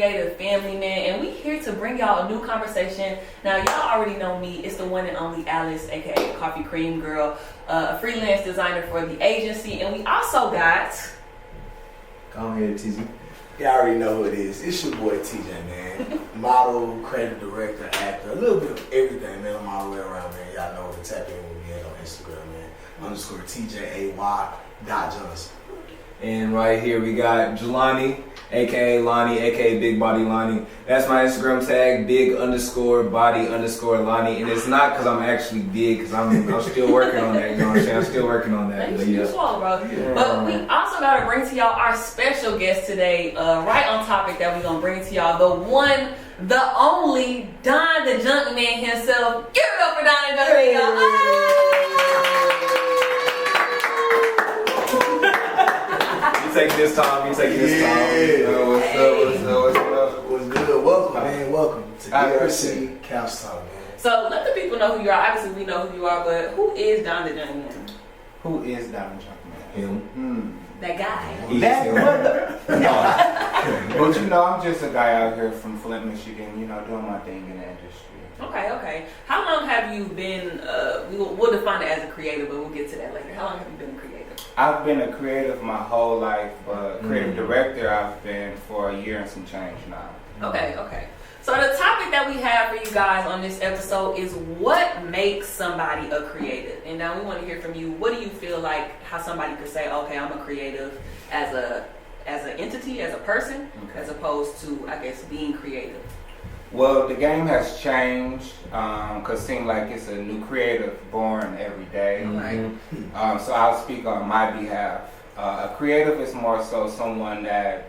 creative family, man, and we here to bring y'all a new conversation. Now, y'all already know me. It's the one and only Alice, aka Coffee Cream Girl, a freelance designer for the agency, and we also got. Go ahead, TJ. Y'all already know who it is. It's your boy TJ, man. Model, creative director, actor, a little bit of everything, man. I'm all the way around, man. Y'all know where to tap in with me at on Instagram, man. _TJAY.Johnson. And right here we got Jelani, aka Lonnie, aka Big Body Lonnie. That's my Instagram tag, big_body_Lonnie. And it's not because I'm actually big, because I'm still working on that. You know what I'm saying? I'm still working on that. Thanks, you swallow, bro. Yeah. But we also got to bring to y'all our special guest today, right on topic that we're going to bring to y'all. The one, the only, Don the Junk Man himself. Give it up for Don the Junk Man, y'all. You taking this time. What's What's up? What's good? Welcome, man. Welcome to DRC Couch Talk, man. So let the people know who you are. Obviously, we know who you are, but who is Don the Junk Man? Who is Don the Junk Man? Him. That guy. That But you know, I'm just a guy out here from Flint, Michigan, you know, doing my thing in the industry. Okay. How long have you been, we'll define it as a creative, but we'll get to that later. How long have you been a creative? I've been a creative my whole life, but creative director I've been for a year and some change now. Okay. So the topic that we have for you guys on this episode is what makes somebody a creative. And now we want to hear from you. What do you feel like how somebody could say, okay, I'm a creative as an entity, as a person, as opposed to, I guess, being creative? Well, the game has changed because it seems like it's a new creative born every day. Right. So I'll speak on my behalf. A creative is more so someone that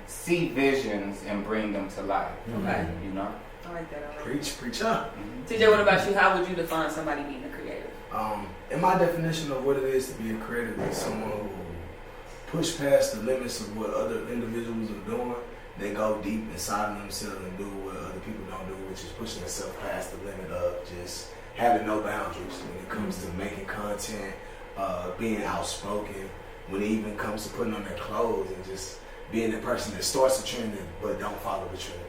see visions and bring them to life. Okay. You know? I like that. Preach up. TJ, what about you? How would you define somebody being a creative? In my definition of what it is to be a creative is someone who push past the limits of what other individuals are doing. They go deep inside of themselves and do what other people don't do, which is pushing themselves past the limit of just having no boundaries when it comes to making content, being outspoken, when it even comes to putting on their clothes and just being the person that starts a trend but don't follow the trend.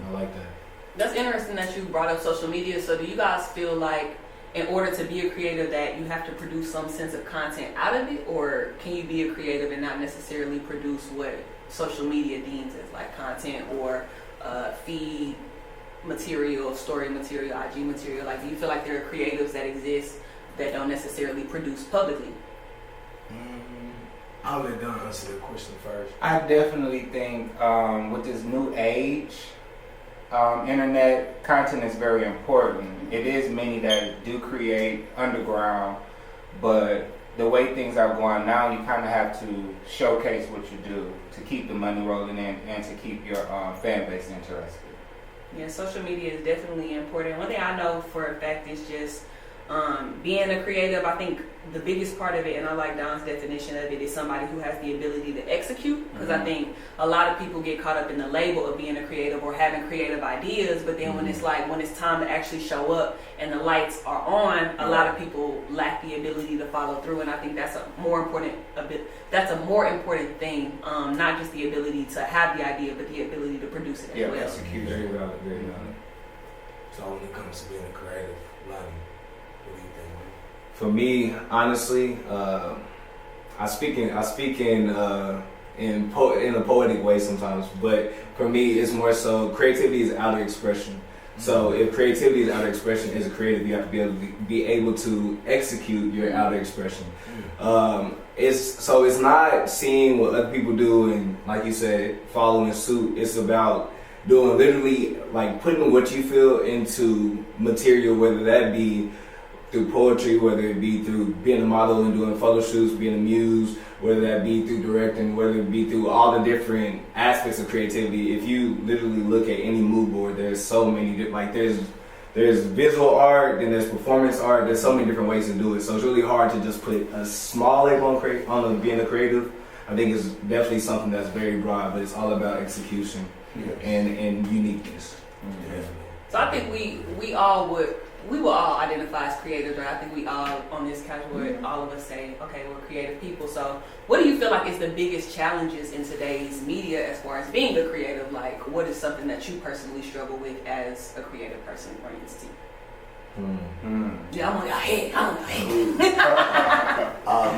I like that. That's interesting that you brought up social media. So do you guys feel like in order to be a creative that you have to produce some sense of content out of it, or can you be a creative and not necessarily produce what social media deems as like content or feed material, story material, IG material? Like, do you feel like there are creatives that exist that don't necessarily produce publicly? I'll let Don answer the question first. I definitely think with this new age, internet content is very important. It is many that do create underground, but the way things are going now, you kind of have to showcase what you do to keep the money rolling in and to keep your fan base interested. Yeah, social media is definitely important. One thing I know for a fact is just being a creative. I think the biggest part of it, and I like Don's definition of it, is somebody who has the ability to execute. Because I think a lot of people get caught up in the label of being a creative or having creative ideas, but then when it's time to actually show up and the lights are on, a lot of people lack the ability to follow through. And I think that's a more important thing, not just the ability to have the idea, but the ability to produce it as well. Execute. Very valid, very valid. So when it comes to being a creative, Lonnie, what do you think, man? For me, honestly, I speak in a poetic way sometimes, but for me, it's more so creativity is outer expression. So if creativity is outer expression, as a creative, you have to be able to execute your outer expression. It's not seeing what other people do and, like you said, following suit. It's about doing literally like putting what you feel into material, whether that be through poetry, whether it be through being a model and doing photo shoots, being a muse, whether that be through directing, whether it be through all the different aspects of creativity. If you literally look at any mood board, there's so many, like there's visual art, then there's performance art, there's so many different ways to do it. So it's really hard to just put a small label on being a creative. I think it's definitely something that's very broad, but it's all about execution and uniqueness. Yeah. So I think we will all identify as creators, right? I think we all on this couch would all of us say, okay, we're creative people. So what do you feel like is the biggest challenges in today's media as far as being a creative? Like, what is something that you personally struggle with as a creative person or entity? Yeah, I'm on your head.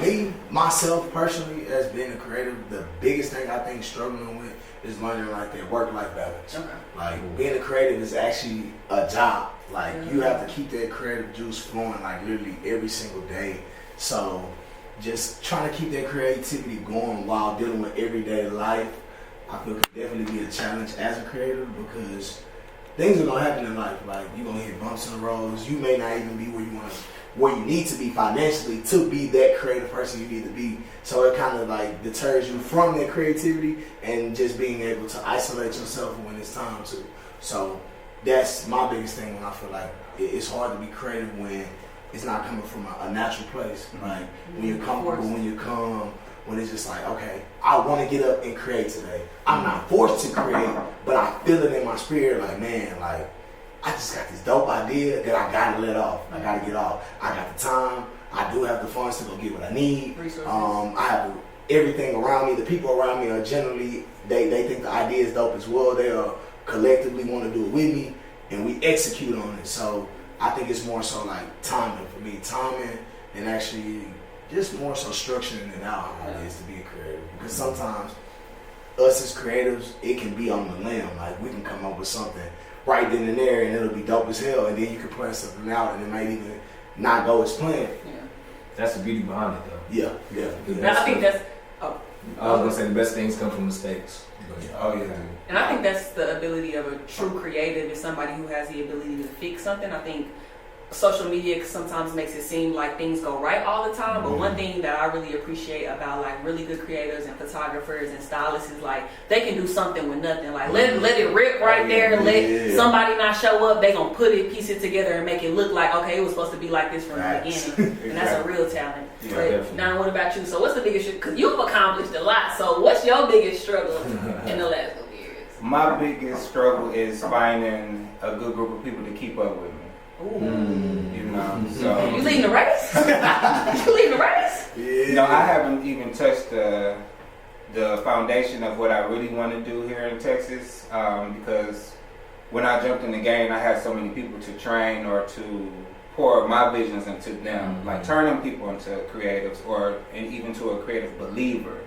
Me, myself personally, as being a creative, the biggest thing I think struggling with is learning like that work-life balance. Okay. Like being a creative is actually a job. Like you have to keep that creative juice flowing like literally every single day. So just trying to keep that creativity going while dealing with everyday life, I feel could definitely be a challenge as a creative because things are gonna happen in life. Like you're gonna hit bumps in the roads. You may not even be where you need to be financially to be that creative person you need to be. So it kind of like deters you from that creativity and just being able to isolate yourself when it's time to. So that's my biggest thing when I feel like it's hard to be creative when it's not coming from a natural place. Like when you're comfortable, when you're calm, when it's just like, okay, I want to get up and create today. I'm not forced to create, but I feel it in my spirit like, man, like I just got this dope idea that I gotta let off. I gotta get off. I got the time. I do have the funds to go get what I need. I have everything around me. The people around me are generally, they think the idea is dope as well. They are collectively want to do it with me, and we execute on it. So I think it's more so like timing for me. Timing and actually just more so structuring it out how it is to be a creative. Because sometimes us as creatives, it can be on the limb. Like we can come up with something right then and there, and it'll be dope as hell. And then you can plan something out, and it might even not go as planned. Yeah. That's the beauty behind it, though. Yeah. I think that's. I was gonna say the best things come from mistakes. Oh yeah. And I think that's the ability of a true creative is somebody who has the ability to fix something. I think social media sometimes makes it seem like things go right all the time, but one thing that I really appreciate about like really good creators and photographers and stylists is like they can do something with nothing. Like let it rip right there, let somebody not show up, they gonna piece it together and make it look like, okay, it was supposed to be like this from the beginning. And that's a real talent. But now what about you? So what's the biggest, because you've accomplished a lot, so what's your biggest struggle in the last couple years? My biggest struggle is finding a good group of people to keep up with me. You know, so you leading the race? You leading the race? Yeah. No, I haven't even touched the foundation of what I really want to do here in Texas, because when I jumped in the game, I had so many people to train or to pour my visions into them, like turning people into creatives and even to a creative believer.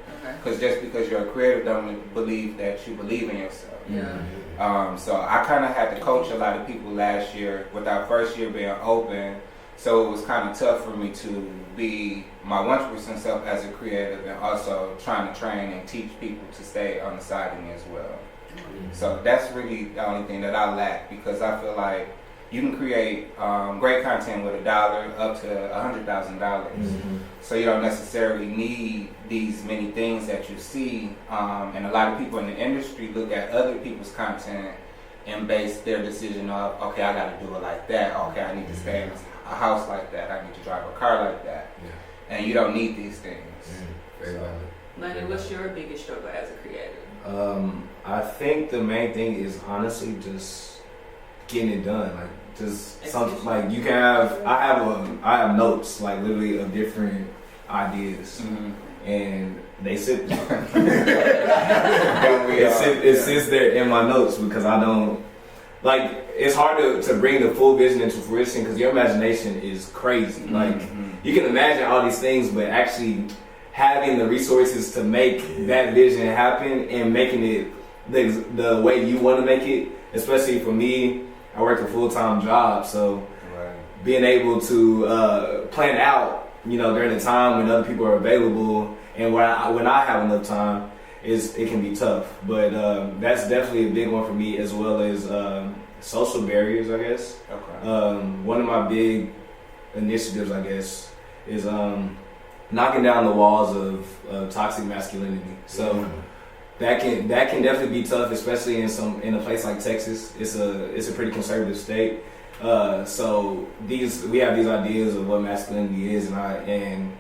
Because just because you're a creative don't believe that you believe in yourself. So I kind of had to coach a lot of people last year with our first year being open. So it was kind of tough for me to be my 100% self as a creative and also trying to train and teach people to stay on the side of me as well. So that's really the only thing that I lack, because I feel like you can create great content with $1 up to $100,000. So you don't necessarily need these many things that you see. And a lot of people in the industry look at other people's content and base their decision off, okay, I got to do it like that. Okay, I need to stay in a house like that. I need to drive a car like that. And you don't need these things. Lenny, what's your biggest struggle as a creative? I think the main thing is honestly just getting it done. Like just something like you can have. I have notes like literally of different ideas, and they sit there. it sits there in my notes because I don't like. It's hard to bring the full vision into fruition because your imagination is crazy. Like you can imagine all these things, but actually having the resources to make that vision happen and making it the way you want to make it, especially for me, I work a full-time job, so being able to plan out, during the time when other people are available and when I have enough time, it can be tough. But that's definitely a big one for me, as well as social barriers, I guess. One of my big initiatives, I guess, is knocking down the walls of toxic masculinity. So that can definitely be tough, especially in a place like Texas. It's a pretty conservative state. So we have these ideas of what masculinity is, and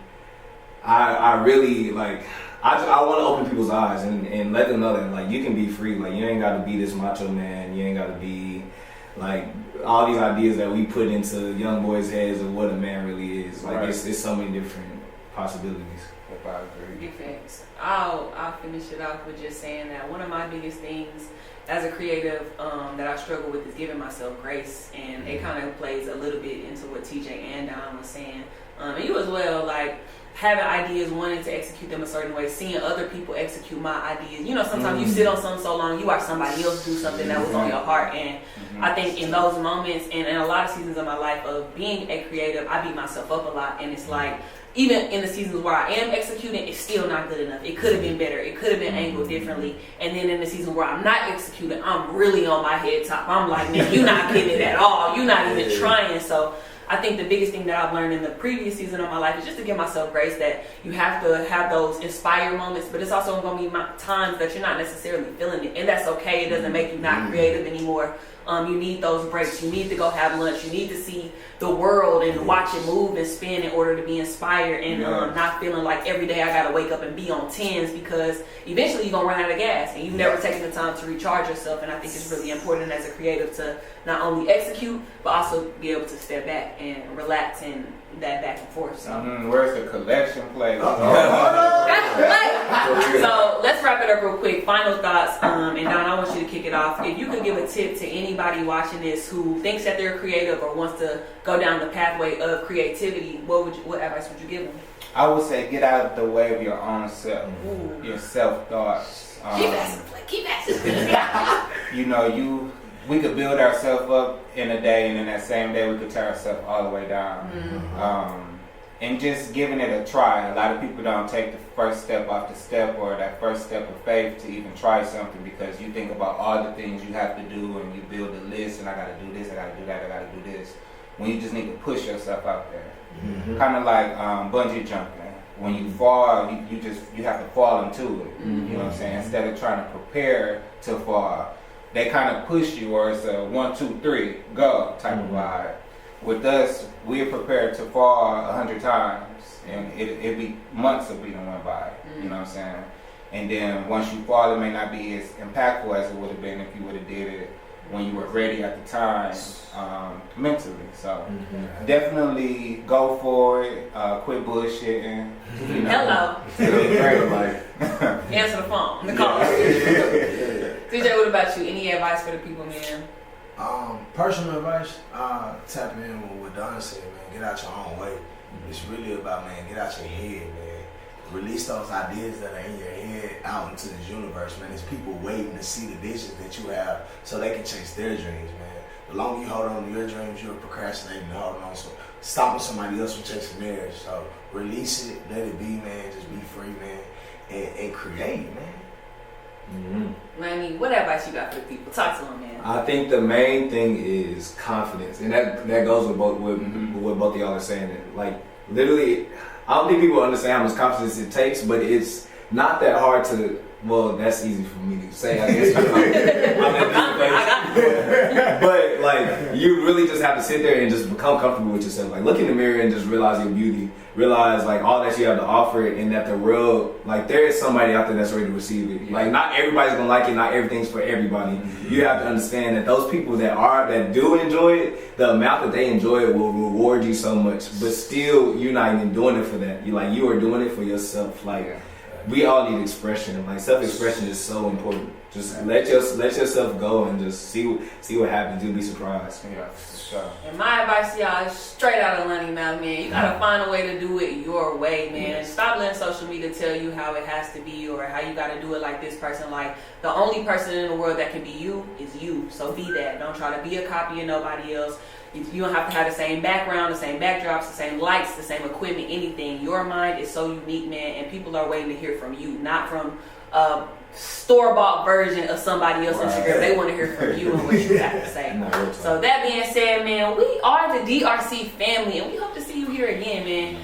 I really like. I want to open people's eyes and let them know that like you can be free. Like you ain't got to be this macho man. You ain't got to be like all these ideas that we put into young boys' heads of what a man really is. Like it's so many different possibilities. If I agree. Defense. I'll finish it off with just saying that one of my biggest things as a creative that I struggle with is giving myself grace, and it kind of plays a little bit into what TJ and Don was saying, and you as well, like having ideas, wanting to execute them a certain way, seeing other people execute my ideas. You know, sometimes you sit on something so long, you watch somebody else do something that was on your heart, and I think in those moments and in a lot of seasons of my life of being a creative, I beat myself up a lot, and it's like, even in the seasons where I am executing, it's still not good enough. It could have been better. It could have been angled differently. And then in the season where I'm not executing, I'm really on my head top. I'm like, man, you're not getting it at all. You're not even trying. So I think the biggest thing that I've learned in the previous season of my life is just to give myself grace that you have to have those inspired moments, but it's also going to be times that you're not necessarily feeling it. And that's okay. It doesn't make you not creative anymore. You need those breaks. You need to go have lunch. You need to see the world and watch it move and spin in order to be inspired and not feeling like every day I got to wake up and be on 10s, because eventually you're going to run out of gas and you've never taken the time to recharge yourself. And I think it's really important as a creative to not only execute, but also be able to step back and relax and that back and forth. So, where's the collection plate? So let's wrap it up real quick. Final thoughts, and Don, I want you to kick it off. If you could give a tip to anybody watching this who thinks that they're creative or wants to go down the pathway of creativity, what advice would you give them? I would say get out of the way of your own self, your self thoughts. Keep asking. You know, we could build ourselves up in a day, and in that same day we could tear ourselves all the way down. And just giving it a try. A lot of people don't take the first step off the step or that first step of faith to even try something, because you think about all the things you have to do and you build a list, and I gotta do this, I gotta do that, I gotta do this. When you just need to push yourself out there. Kind of like bungee jumping. When you fall, you have to fall into it. You know what I'm saying? Instead of trying to prepare to fall, they kind of push you, or it's a 1, 2, 3, go type of vibe. With us, we are prepared to fall 100 times, and it be months of being went by. You know what I'm saying? And then once you fall, it may not be as impactful as it would have been if you would have did it when you were ready at the time, mentally. So definitely go for it. Quit bullshitting. You know. Hello. Answer the phone. The call. TJ, what about you? Any advice for the people, man? Personal advice, tap in with what Don said, man. Get out your own way. It's really about, man, get out your head, man. Release those ideas that are in your head out into this universe, man. There's people waiting to see the visions that you have so they can chase their dreams, man. The longer you hold on to your dreams, you're procrastinating and holding on, so stopping somebody else from chasing theirs. So release it, let it be, man. Just be free, man, and create, man. Manny, what advice you got for the people? Talk to them, man. I think the main thing is confidence, and that goes with what both of y'all are saying. Like literally, I don't think people understand how much confidence it takes, but it's not that hard to. Well, that's easy for me to say, I guess. But like, you really just have to sit there and just become comfortable with yourself. Like, look in the mirror and just realize your beauty. Realize like all that you have to offer, and that the world, like, there is somebody out there that's ready to receive it. Like, not everybody's gonna like it. Not everything's for everybody. You have to understand that those people that do enjoy it, the amount that they enjoy it will reward you so much. But still, you're not even doing it for that. You are doing it for yourself. Like. We all need expression. Like, self-expression is so important. Just let yourself go and just see what happens. You'll be surprised. Yeah, for sure. And my advice to y'all is straight out of Lunny mouth, man. You gotta find a way to do it your way, man. Stop letting social media tell you how it has to be or how you gotta do it like this person. Like, the only person in the world that can be you is you. So be that. Don't try to be a copy of nobody else. You don't have to have the same background, the same backdrops, the same lights, the same equipment, anything. Your mind is so unique, man, and people are waiting to hear from you, not from a store-bought version of somebody else's Instagram. They want to hear from you and what you have to say. So that being said, man, we are the DRC family, and we hope to see you here again, man.